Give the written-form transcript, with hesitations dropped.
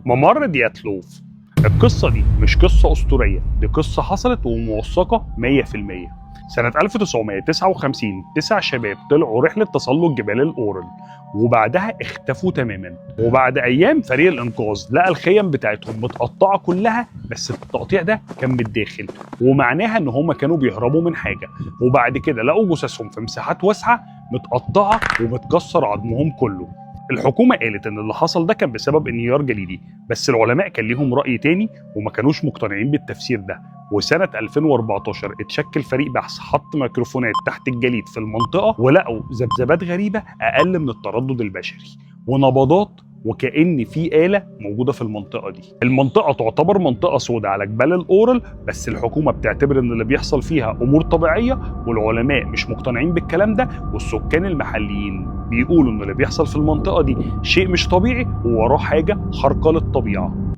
ممر دياتلوف. القصة دي مش قصة أسطورية، دي قصة حصلت وموثقة 100%. سنة 1959 9 شباب طلعوا رحلة تسلق جبال الأورل، وبعدها اختفوا تماما. وبعد أيام فريق الإنقاذ لقى الخيم بتاعتهم متقطعة كلها، بس التقطيع ده كان من الداخل، ومعناها إن هما كانوا بيهربوا من حاجة. وبعد كده لقوا جثثهم في مساحات واسعة متقطعة ومتكسر عظمهم كله. الحكومة قالت إن اللي حصل ده كان بسبب انهيار جليدي، بس العلماء كان ليهم رأي تاني وما كانوش مقتنعين بالتفسير ده. وسنة 2014 اتشكل فريق بحث حط ميكروفونات تحت الجليد في المنطقة، ولقوا ذبذبات غريبة أقل من التردد البشري ونبضات، وكأن في آلة موجودة في المنطقة دي. المنطقة تعتبر منطقة سوداء على جبال الأورل، بس الحكومة بتعتبر إن اللي بيحصل فيها أمور طبيعية، والعلماء مش مقتنعين بالكلام ده، والسكان المحليين بيقولوا إن اللي بيحصل في المنطقة دي شيء مش طبيعي ووراه حاجة خارقة للطبيعة.